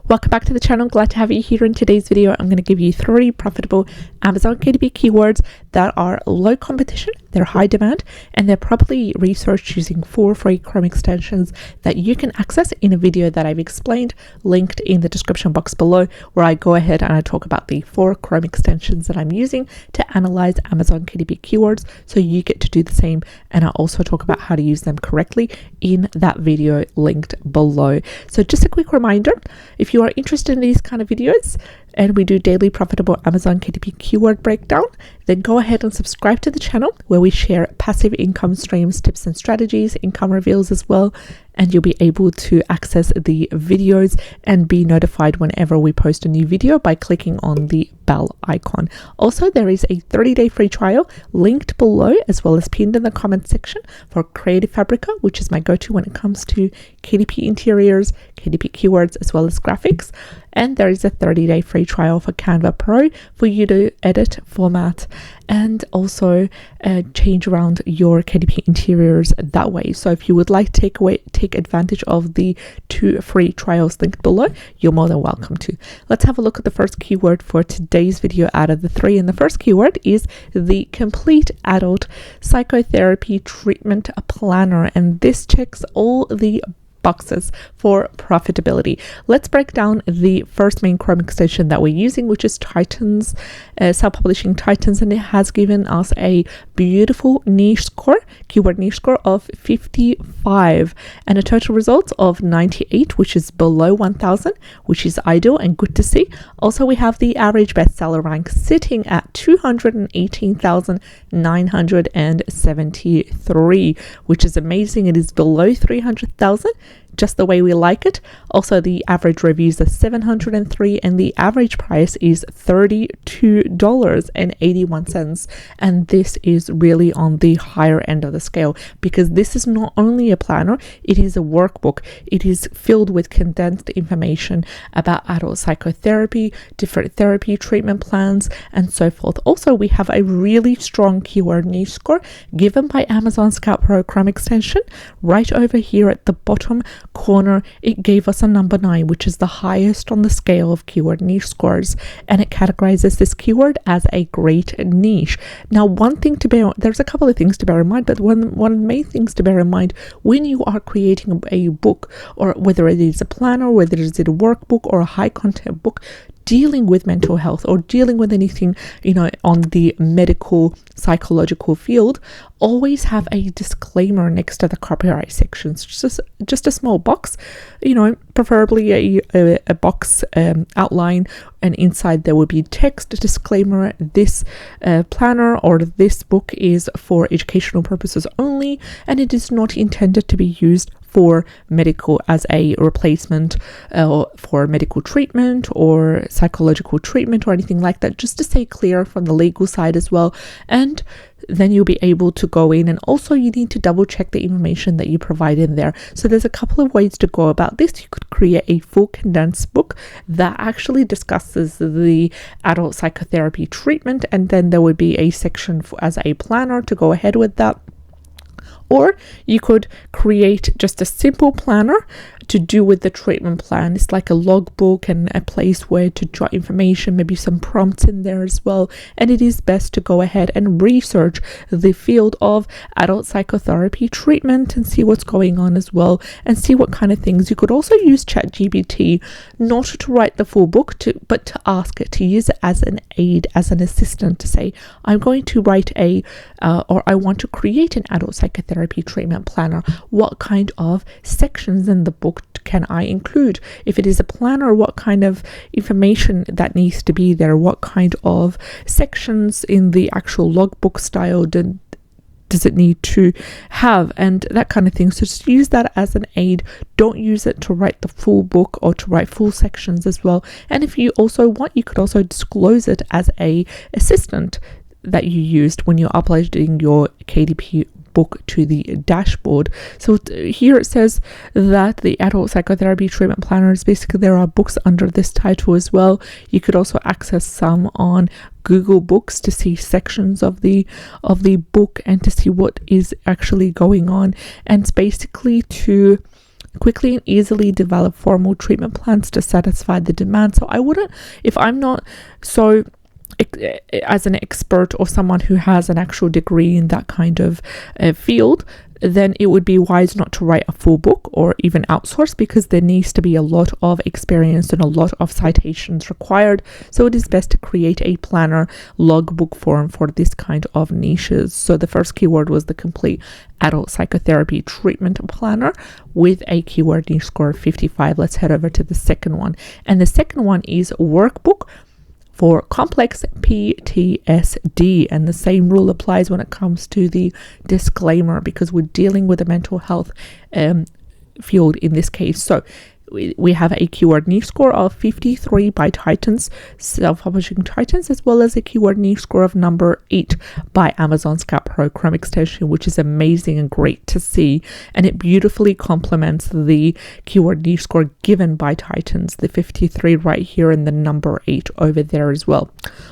Welcome back to the channel. Glad to have you here. In today's video, I'm going to give you 3 profitable Amazon KDP keywords that are low competition, they're high demand, and they're properly researched using 4 free Chrome extensions that you can access in a video that I've explained, linked in the description box below, where I go ahead and I talk about the 4 Chrome extensions that I'm using to analyze Amazon KDP keywords, so you get to do the same. And I also talk about how to use them correctly in that video linked below. So just a quick reminder, if you are interested in these kind of videos and we do daily profitable Amazon KDP keyword breakdown, then go ahead and subscribe to the channel, where we share passive income streams, tips and strategies, income reveals as well, and you'll be able to access the videos and be notified whenever we post a new video by clicking on the bell icon. Also, there is a 30-day free trial linked below, as well as pinned in the comment section, for Creative Fabrica, which is my go-to when it comes to KDP interiors, KDP keywords, as well as graphics. And there is a 30-day free trial for Canva Pro for you to edit, format, and also change around your KDP interiors that way. So if you would like to take advantage of the 2 free trials linked below, you're more than welcome to. Let's have a look at the first keyword for today's video out of the 3. And the first keyword is the Complete Adult Psychotherapy Treatment Planner. And this checks all the boxes for profitability. Let's break down the first main Chrome extension that we're using, which is Titans, self-publishing Titans, and it has given us a beautiful niche score, keyword niche score of 55 and a total result of 98, which is below 1000, which is ideal and good to see. Also, we have the average bestseller rank sitting at 218,973, which is amazing. It is below 300,000, just the way we like it. Also, the average reviews are 703 and the average price is $32.81. And this is really on the higher end of the scale, because this is not only a planner, it is a workbook. It is filled with condensed information about adult psychotherapy, different therapy treatment plans, and so forth. Also, we have a really strong keyword niche score given by Amazon Scout Pro Chrome extension. Right over here at the bottom corner, it gave us a number 9, which is the highest on the scale of keyword niche scores, and it categorizes this keyword as a great niche. Now, there's a couple of things to bear in mind, but one of the main things to bear in mind when you are creating a book, or whether it is a planner, whether it is a workbook or a high content book, dealing with mental health or dealing with anything, on the medical, psychological field, always have a disclaimer next to the copyright sections. Just a small box, preferably a box outline, and inside there will be text disclaimer. This planner or this book is for educational purposes only, and it is not intended to be used for medical as a replacement for medical treatment or psychological treatment or anything like that, just to stay clear from the legal side as well. And then you'll be able to go in, and also you need to double check the information that you provide in there. So there's a couple of ways to go about this. You could create a full condensed book that actually discusses the adult psychotherapy treatment, and then there would be a section as a planner to go ahead with that. Or you could create just a simple planner to do with the treatment plan. It's like a logbook and a place where to jot information, maybe some prompts in there as well. And it is best to go ahead and research the field of adult psychotherapy treatment and see what's going on as well, and see what kind of things. You could also use ChatGPT, not to write the full book, but to ask it, to use it as an aid, as an assistant, to say, I'm going to write or I want to create an adult psychotherapy treatment planner. What kind of sections in the book can I include? If it is a planner, what kind of information that needs to be there? What kind of sections in the actual logbook style does it need to have, and that kind of thing. So just use that as an aid. Don't use it to write the full book or to write full sections as well. And if you also want, you could also disclose it as a assistant that you used when you're uploading your KDP book to the dashboard. So here it says that the adult psychotherapy treatment planners, basically there are books under this title as well. You could also access some on Google Books to see sections of the book and to see what is actually going on. And it's basically to quickly and easily develop formal treatment plans to satisfy the demand. So I wouldn't, if I'm not so as an expert or someone who has an actual degree in that kind of field, then it would be wise not to write a full book or even outsource, because there needs to be a lot of experience and a lot of citations required. So it is best to create a planner logbook form for this kind of niches. So the first keyword was the complete adult psychotherapy treatment planner with a keyword niche score of 55. Let's head over to the second one. And the second one is workbook for complex PTSD, and the same rule applies when it comes to the disclaimer, because we're dealing with a mental health field in this case. So we have a keyword niche score of 53 by Titans, self-publishing Titans, as well as a keyword niche score of number 8 by Amazon Scout Pro Chrome extension, which is amazing and great to see. And it beautifully complements the keyword niche score given by Titans, the 53 right here and the number 8 over there as well.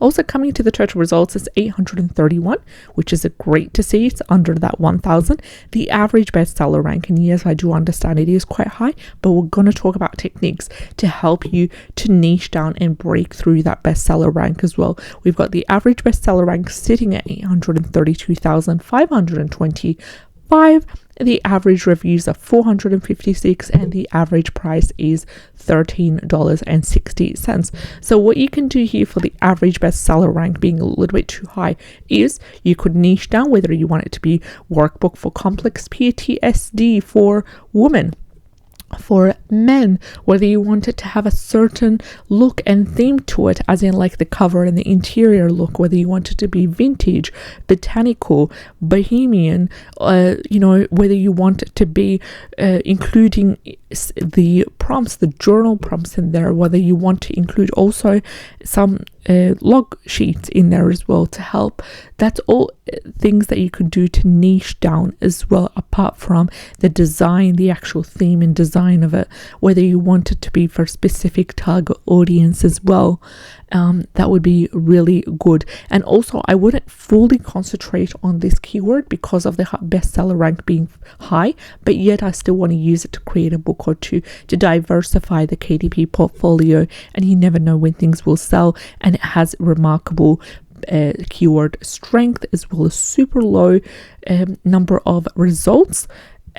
Also coming to the total results is 831, which is a great to see. It's under that 1,000. The average bestseller rank, and yes, I do understand it is quite high, but we're going to talk about techniques to help you to niche down and break through that bestseller rank as well. We've got the average bestseller rank sitting at 832,525. The average reviews are 456, and the average price is $13.60. So what you can do here for the average bestseller rank being a little bit too high is you could niche down whether you want it to be workbook for complex PTSD for women, for men, whether you want it to have a certain look and theme to it, as in like the cover and the interior look, whether you want it to be vintage, botanical, bohemian, whether you want it to be including the prompts, the journal prompts in there, whether you want to include also some log sheets in there as well to help. That's all things that you could do to niche down as well, apart from the design, the actual theme and design of it, whether you want it to be for specific target audience as well. That would be really good. And also I wouldn't fully concentrate on this keyword because of the bestseller rank being high, but yet I still want to use it to create a book or two to diversify the KDP portfolio, and you never know when things will sell. And it has remarkable keyword strength as well as super low number of results,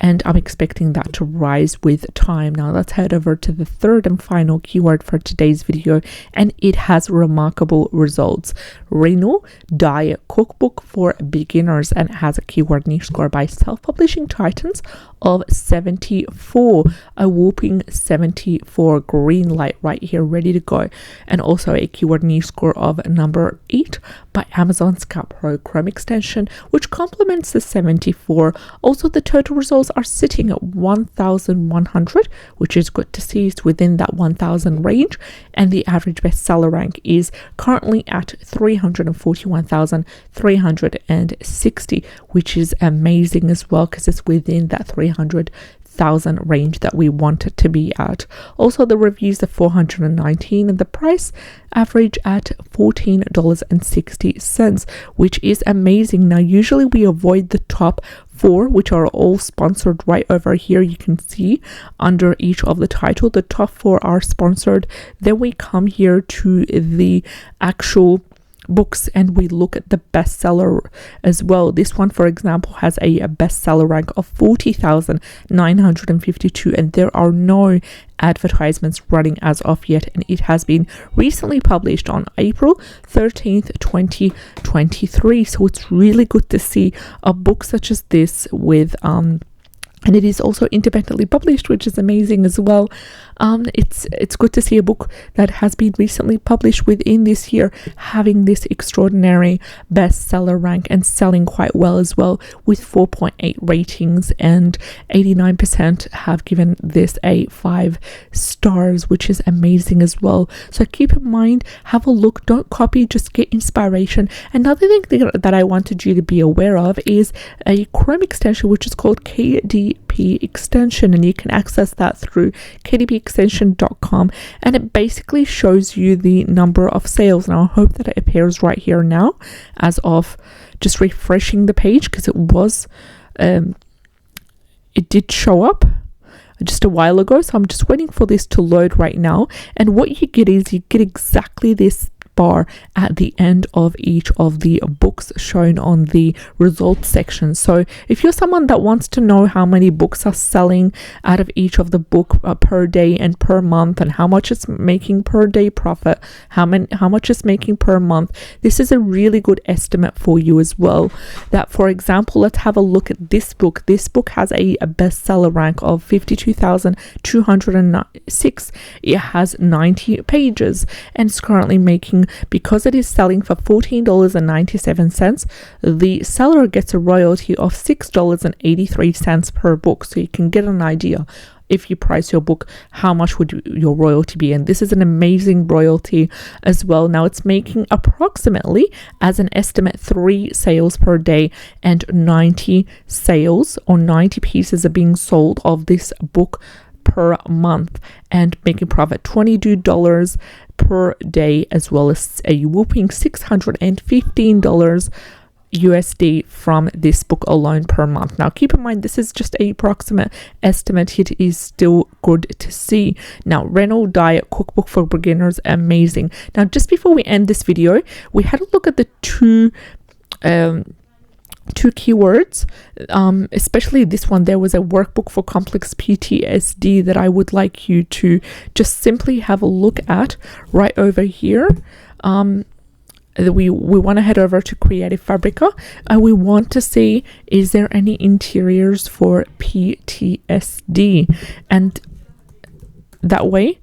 and I'm expecting that to rise with time. Now let's head over to the third and final keyword for today's video, and it has remarkable results. Renal Diet Cookbook for Beginners, and it has a keyword niche score by Self-Publishing Titans of 74, a whooping 74, green light right here, ready to go. And also a keyword niche score of number 8 by Amazon Scout Pro Chrome extension, which complements the 74. Also the total results are sitting at 1,100, which is good to see. It's within that 1,000 range, and the average bestseller rank is currently at 341,360, which is amazing as well, because it's within that 300,000 range that we want it to be at. Also the reviews are 419, and the price average at $14.60, which is amazing. Now usually we avoid the top 4, which are all sponsored right over here. You can see under each of the title, the top 4 are sponsored. Then we come here to the actual books and we look at the bestseller as well. This one, for example, has a bestseller rank of 40,952, and there are no advertisements running as of yet, and it has been recently published on April 13th 2023. So it's really good to see a book such as this with and it is also independently published, which is amazing as well. It's good to see a book that has been recently published within this year having this extraordinary bestseller rank and selling quite well as well, with 4.8 ratings, and 89% have given this a 5 stars, which is amazing as well. So keep in mind, have a look, don't copy, just get inspiration. Another thing that I wanted you to be aware of is a Chrome extension which is called KDP extension, and you can access that through kdpextension.com, and it basically shows you the number of sales. Now I hope that it appears right here now as of just refreshing the page, because it was it did show up. just a while ago, so I'm just waiting for this to load right now. And what you get is you get exactly this bar at the end of each of the books shown on the results section. So if you're someone that wants to know how many books are selling out of each of the book per day and per month, and how much it's making per day profit, how much it's making per month, this is a really good estimate for you as well. That, for example, let's have a look at this book. This book has a bestseller rank of 52,206. It has 90 pages and it's currently making, because it is selling for $14.97, the seller gets a royalty of $6.83 per book. So you can get an idea, if you price your book, how much would your royalty be. And this is an amazing royalty as well. Now it's making approximately, as an estimate, 3 sales per day, and 90 sales or 90 pieces are being sold of this book per month, and making profit $22 per day, as well as a whooping $615 USD from this book alone per month. Now keep in mind, this is just a approximate estimate. It is still good to see. Now, Reynolds Diet Cookbook for Beginners, amazing. Now just before we end this video, we had a look at the two keywords, especially this one. There was a workbook for complex PTSD that I would like you to just simply have a look at right over here. We want to head over to Creative Fabrica, and we want to see, is there any interiors for PTSD? And that way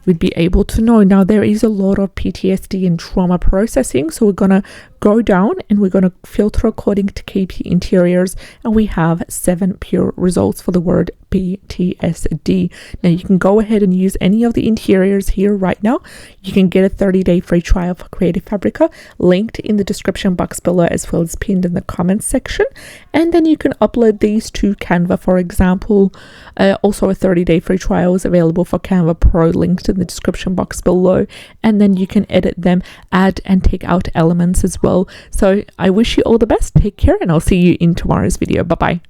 we'd be able to know. Now there is a lot of PTSD and trauma processing, so we're gonna go down and we're going to filter according to KP interiors, and we have 7 pure results for the word PTSD. Now you can go ahead and use any of the interiors here right now. You can get a 30-day free trial for Creative Fabrica, linked in the description box below, as well as pinned in the comments section. And then you can upload these to Canva, for example. Also a 30-day free trial is available for Canva Pro, linked in the description box below. And then you can edit them, add and take out elements as well. So I wish you all the best. Take care, and I'll see you in tomorrow's video. Bye bye.